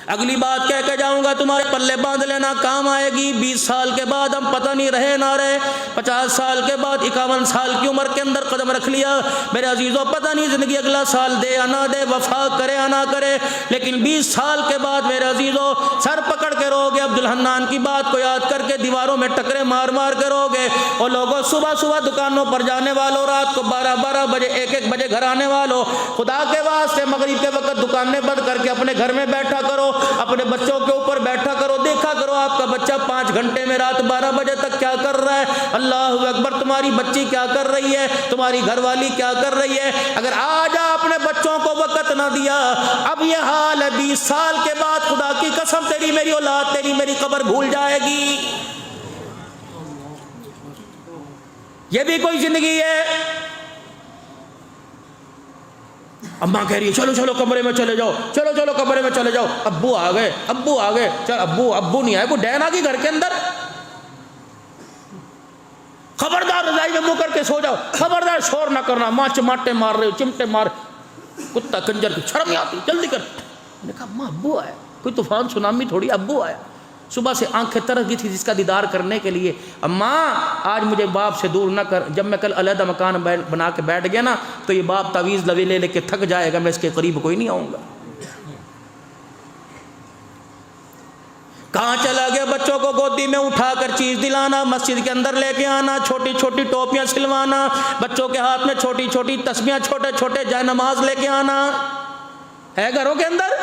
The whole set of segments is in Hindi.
अगली बात कह के जाऊंगा, तुम्हारे पल्ले बांध लेना, काम आएगी। 20 साल के बाद हम पता नहीं रहे ना रहे, 50 साल के बाद 51 साल की उम्र के अंदर कदम रख लिया, मेरे अजीज़ों पता नहीं ज़िंदगी अगला साल दे या ना दे, वफा करे या ना करे, लेकिन 20 साल के बाद मेरे अजीज़ों सर पकड़ के रोगे। अब्दुल हन्नान की बात को याद करके दीवारों में टकरे मार मार के रोगे। और लोगों सुबह सुबह दुकानों पर जाने वालों, रात को 12-12 बजे 1-1 बजे घर आने वालों, खुदा के वास्ते मगरिब के वक्त दुकानें बंद करके अपने घर में बैठा करो, अपने बच्चों के ऊपर बैठा करो, देखा करो आपका बच्चा 5 घंटे में रात 12 बजे तक क्या कर रहा है। अल्लाह अकबर, तुम्हारी बच्ची क्या कर रही है, तुम्हारी घरवाली क्या कर रही है। अगर आज अपने बच्चों को वक्त ना दिया, अब यह हाल है, 20 साल के बाद खुदा की कसम तेरी मेरी औलाद, तेरी मेरी कब्र भूल जाएगी। यह भी कोई जिंदगी है। अम्मा कह रही है चलो चलो कमरे में चले जाओ, चलो चलो कमरे में चले जाओ, अब्बू आ गए, अब्बू आ गए, चल अब्बू, अब्बू नहीं आए, वो डैन आ गई घर के अंदर, खबरदार रजाई में मुंह करके सो जाओ, खबरदार शोर ना करना, माँ चमाटे मार रहे हो, चिमटे मार, कुत्ता कंजर की शर्म नहीं आती, जल्दी कर। मैंने कहा अम्मा अब्बू आया, कोई तूफान सुनामी थोड़ी, अब्बू आया। सुबह से आंखें तरस गई थी जिसका दीदार करने के लिए। अम्मा आज मुझे बाप से दूर ना कर, जब मैं कल अलहदा मकान बना के बैठ गया ना तो ये बाप तावीज़ लवे ले लेके थक जाएगा, मैं इसके करीब कोई नहीं आऊँगा। कहाँ चला गया? बच्चों को गोदी में उठाकर चीज़ दिलाना, मस्जिद के अंदर लेके आना, छोटी छोटी टोपियाँ सिलवाना, बच्चों के हाथ में छोटी छोटी तस्बियाँ, छोटे छोटे जाय नमाज लेके आना है घरों के अंदर।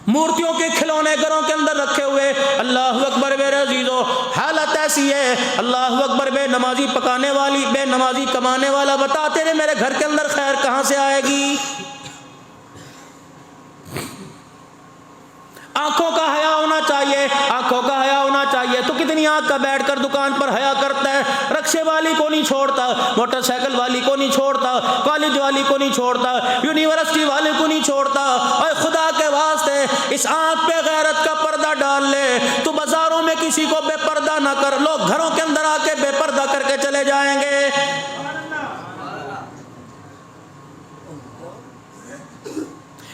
मूर्तियों के खिलौने घरों के अंदर रखे हुए। अल्लाह अकबर मेरे अजीजों, हालत ऐसी है, अल्लाह अकबर, बेनमाजी पकाने वाली, बेनमाजी कमाने वाला, बता तेरे मेरे घर के अंदर खैर कहाँ से आएगी? आंखों का हया होना चाहिए, आंखों का हया होना चाहिए। तो कितनी आंख का बैठकर दुकान पर हया करता है, रक्शे वाली को नहीं छोड़ता, मोटरसाइकिल वाली को नहीं छोड़ता, कॉलेज वाली को नहीं छोड़ता, यूनिवर्सिटी वाले को नहीं छोड़ता। और खुदा के वास्ते इस आंख पे गैरत का पर्दा डाल ले। तू बाजारों में किसी को बेपर्दा ना कर, लोग घरों के अंदर आके बेपर्दा करके चले जाएंगे।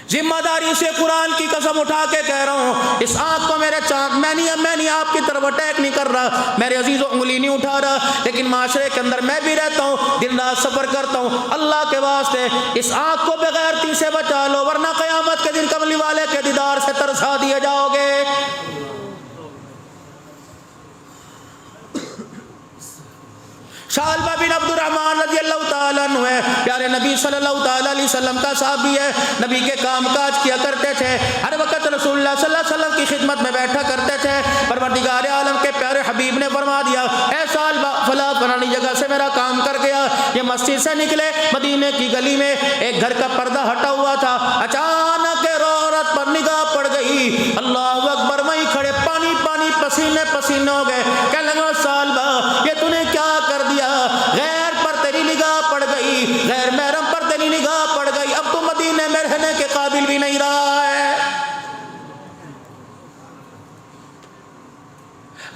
जिम्मेदारी से कुरान की कसम उठा के कह रहा हूँ, इस आंख को मेरे चांद, मैं नहीं आपकी तरफ अटैक नहीं कर रहा, मेरे अजीजों उंगली नहीं उठा रहा, लेकिन माशरे के अंदर मैं भी रहता हूँ, दिन रात सफर करता हूँ। अल्लाह के वास्ते इस आंख को बेगैरती से बचा लो, वरना क़यामत के दिन कमली वाले के दीदार से तरसा दिए जाओगे। शालबा बिन अब्दुर्रहमान रज़ियल्लाहु ताला अन्हु है, प्यारे नबी सल्लल्लाहु ताला अलैहि वसल्लम का साहबी है, नबी के काम काज किया करते थे, हर वक्त रसूलुल्लाह सल्लल्लाहु अलैहि वसल्लम की खिदमत में बैठा करते थे। परवरदिगार आलम के प्यारे हबीब ने फरमा दिया, ऐ सालबा फला फलानी जगह से मेरा काम कर गया। ये मस्जिद से निकले, मदीने की गली में एक घर का पर्दा हटा हुआ था, अचानक औरत पर निगाह पड़ गई। अल्लाह अकबर, वहीं खड़े पानी पानी पसीने पसीने हो गए। कहने लगा सालबा ये तूने क्या कर दिया? गैर पर तेरी निगाह पड़ गई, गैर महरम पर तेरी निगाह पड़ गई, अब तो मदीने में रहने के काबिल भी नहीं रहा है।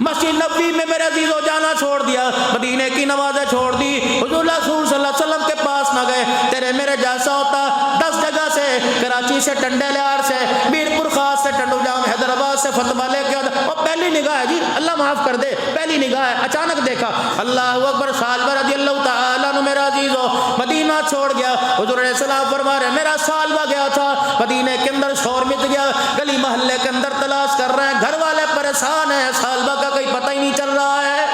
मस्जिद नबवी में मेरे अजीजों जाना छोड़ दिया, मदीने की नमाजें छोड़ दी, हुजूर सल्लल्लाहु अलैहि वसल्लम के पास न गए। तेरे मेरे जैसा होता 10 जगह से, कराची से, टंडेलियार से, मीरपुर खास से, टंडूजाम, हैदराबाद से फतवा लेके और पहली निगाह है जी, अल्लाह माफ कर दे, पहली निगाह है, अचानक देखा। अल्लाह अकबर, सालबा रज़ियल्लाहु ताला अन्हु मेरा अजीजों मदीना छोड़ गया। हुजूर अलैहि सलाम फरमा रहे, मेरा सालबा गया था मदीने के अंदर, शोर मिट गया, गली मोहल्ले के अंदर तलाश कर रहे हैं, घर वाले परेशान है, सालबा का कोई पता ही नहीं चल रहा है।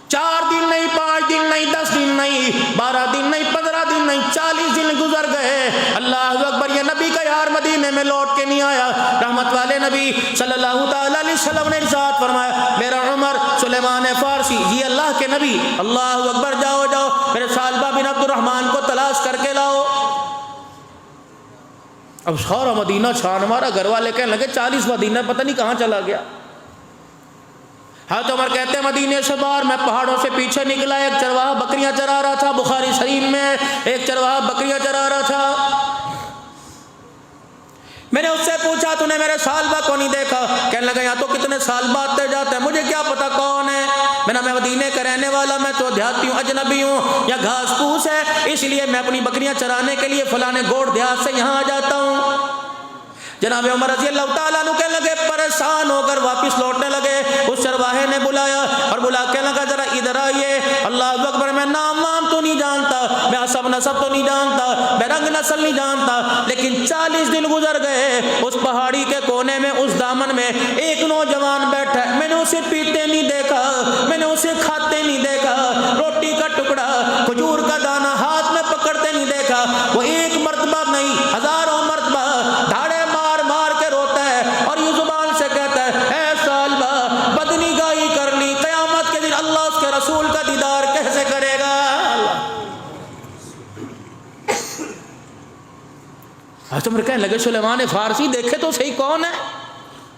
4 दिन नहीं, 5 दिन नहीं, 10 दिन नहीं, 12 दिन नहीं, 15 दिन नहीं, 40 दिन गुजर गए। अल्लाह अकबर, ये नबी का यार मदीने में लौट के नहीं आया। रहमत वाले नबी सल्लल्लाहु ताला अलैहि वसल्लम ने इरशाद फरमाया, मेरा उमर सुलेमान फारसी, ये अल्लाह के नबी, अल्लाह अकबर, जाओ जाओ मेरे सालबा बिन अब्दुर्रहमान को तलाश करके लाओ। अब सारा मदीना छान मारा, घर वाले कहने लगे 40वां दिन है, पता नहीं कहाँ चला गया। हाँ तो उमर कहते हैं मदीने से बाहर मैं पहाड़ों से पीछे निकला, एक चरवाहा बकरियां चरा रहा था, बुखारी शरीफ में एक चरवाहा बकरियां चरा रहा था। मैंने उससे पूछा तूने मेरे सालबा को नहीं देखा? कहने लगा यहाँ तो कितने सालबा आते जाते हैं, मुझे क्या पता कौन है। मेरा मैं मदीने का रहने वाला, मैं तो देहाती हूँ, अजनबी हूँ, या घास फूस है, इसलिए मैं अपनी बकरियां चराने के लिए फलाने गोड़ देहात से यहाँ आ जाता हूँ। जनाब उमर रज़ी अल्लाह तआला अन्हु कहने लगे, परेशान होकर वापस लौटने लगे। उस चरवाहे ने बुलाया और बुला के लगा, जरा इधर आइए। अल्लाह अकबर, मैं नाम वाम तो नहीं जानता, मैं हसब नसब तो नहीं जानता, मैं रंग नस्ल नहीं जानता, लेकिन 40 दिन गुजर गए। उस पहाड़ी के कोने में, उस दामन में एक नौजवान बैठा है। मैंने उसे पीते नहीं देखा, मैंने उसे खाते नहीं देखा, रोटी का टुकड़ा, खजूर का दाना हाथ में पकड़ते नहीं देखा। वो एक मर्तबा नहीं, हजारों मर्तबा धाड़े मार मार के रोता है और ये जुबान से कहता है, ऐ सालबा, बदनिगाही कर ली, क़यामत के दिन अल्लाह उसके रसूल का दीदार कैसे करेगा। हज़रत कहने लगे, सुलेमान फारसी देखे तो सही कौन है।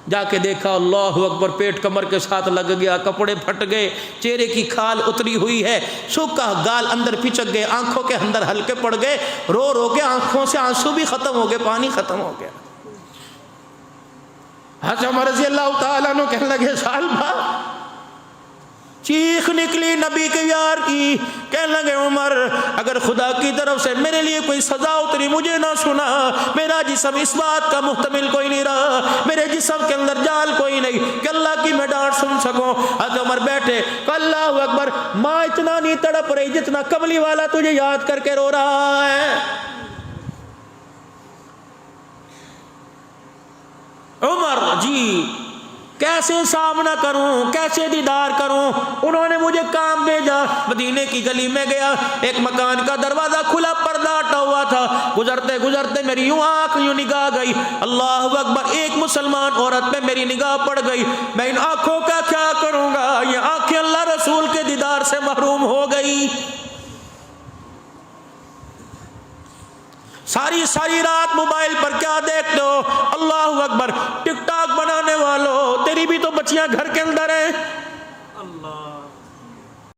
जाके देखा, अल्लाह अकबर, पेट कमर के साथ लग गया, कपड़े फट गए, चेहरे की खाल उतरी हुई है, सूखा गाल अंदर पिचक गए, आंखों के अंदर हल्के पड़ गए, रो रो के आंखों से आंसू भी खत्म हो गए, पानी खत्म हो गया। हज़रत उमर रज़ी अल्लाह तआला अन्हु कहने लगे, सालबा, चीख निकली नबी के यार की। कहने लगे, उमर, अगर खुदा की तरफ से मेरे लिए कोई सजा उतरी, मुझे ना सुना, मेरा जिस्म इस बात का मुहतमिल कोई नहीं रहा, मेरे जिस्म के अंदर जाल कोई नहीं कि अल्लाह की मैं डांट सुन सकूं। हज़रत उमर बैठे, अल्लाह अकबर, माँ इतना नहीं तड़प रही जितना कमली वाला तुझे याद करके रो रहा है। उमर जी, कैसे सामना करूं, कैसे दीदार करूं। उन्होंने मुझे काम भेजा, मदीने की गली में गया, एक मकान का दरवाजा खुला, पर्दा हटा हुआ था। गुजरते गुजरते मेरी यूं आंख, यूं निगाह गई, अल्लाह अकबर, एक मुसलमान औरत पे मेरी निगाह पड़ गई। मैं इन आंखों का क्या करूंगा, ये आंखें अल्लाह रसूल के दीदार से महरूम हो गई। सारी सारी रात मोबाइल पर क्या देखते हो, अल्लाह अकबर, टिकटॉक बनाने वालों, तेरी भी तो बच्चियां घर के अंदर हैं।